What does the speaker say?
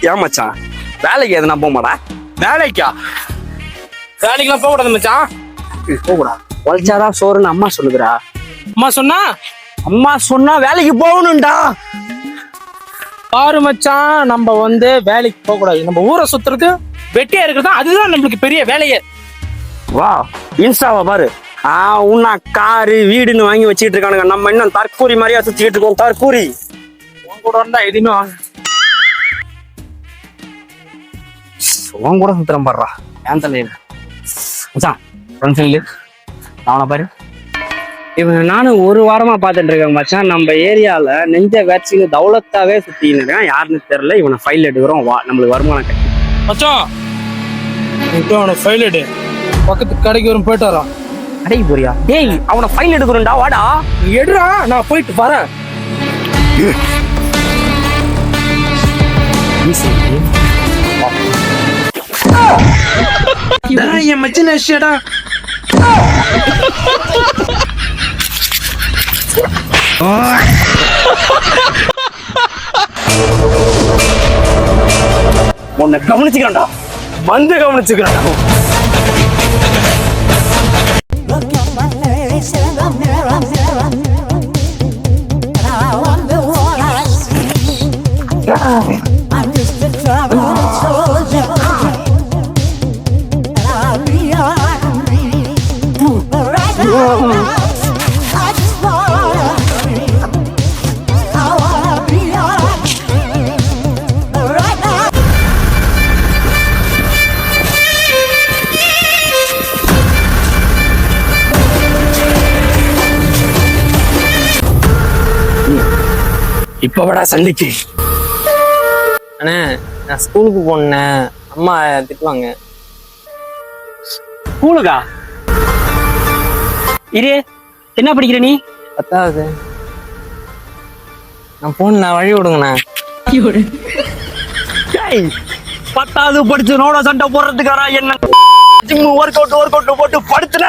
ஏன் மச்சான் வேலைக்கு எதுனா போக மாடா? வேலைக்கா? வேலைக்கெல்லாம் போக கூடாது மச்சான். போகக்கூடா, உழைச்சாதான் சோறுன்னு அம்மா சொல்லுதுடா. அம்மா சொன்னா வேலைக்கு போகணும்டா. பாரு மச்சான், நம்ம வேலைக்கு போக கூடாது. நம்ம ஊரை சுத்துறது வெட்டியா இருக்கிறது அதுதான் நம்மளுக்கு பெரிய வேலையே. வா இன்ஸ்டாவை பாரு. உன்னா காரு வீடுன்னு வாங்கி வச்சுட்டு இருக்கானுங்க. நம்ம இன்னும் தற்கூரி மாதிரியா சுத்திட்டு இருக்கோம். தற்கூரி உன் கூட இருந்தா எதுவுமே உன் கூட சுத்துறேன் பாடுறா. ஏன் தலையில மச்சான் அவனை பாரு. இவன் நானும் ஒரு வாரமா பாத்துட்டு இருக்கேன் மச்சான். நம்ம ஏரியால நெஞ்ச வேட்சிங்க தௌலத்தாவே சுத்தின்னு இருக்கான். யாருன்னு தெரியல. இவனை ஃபைல் எடுக்கிறோம். வா, நம்மளுக்கு வருமானம் கட்டி மச்சான். இப்போ அவனை ஃபைல் எடு. பக்கத்து கடைக்கு வரும், போயிட்டு வரான். கடைக்கு போறியா? டேய், அவனை ஃபைல் எடுக்கிறோம்டா. வாடா எடுறா, நான் போயிட்டு வரேன். என் மச்சின விஷயடா. உன்னை கவனிச்சுக்கிறேன்டா. கவனிச்சுக்கிறேன்டா. I'm just a traveling soldier. I'll be on me. But right now, I just wanna be. I wanna be on me. But right now. இப்ப வாடா சந்திக்கு. அண்ணே, நான் ஸ்கூலுக்கு போனேன். அம்மா திட்டுவாங்க. ஸ்கூலுக்கா? இரு, என்ன படிக்கிற நீ? 10வது. நான் போன வழி விடுங்கண்ணா. 10வது படிச்சு நோட சண்டை போடுறதுக்காரா என்ன? ஒர்க் அவுட் போட்டு படுத்துன.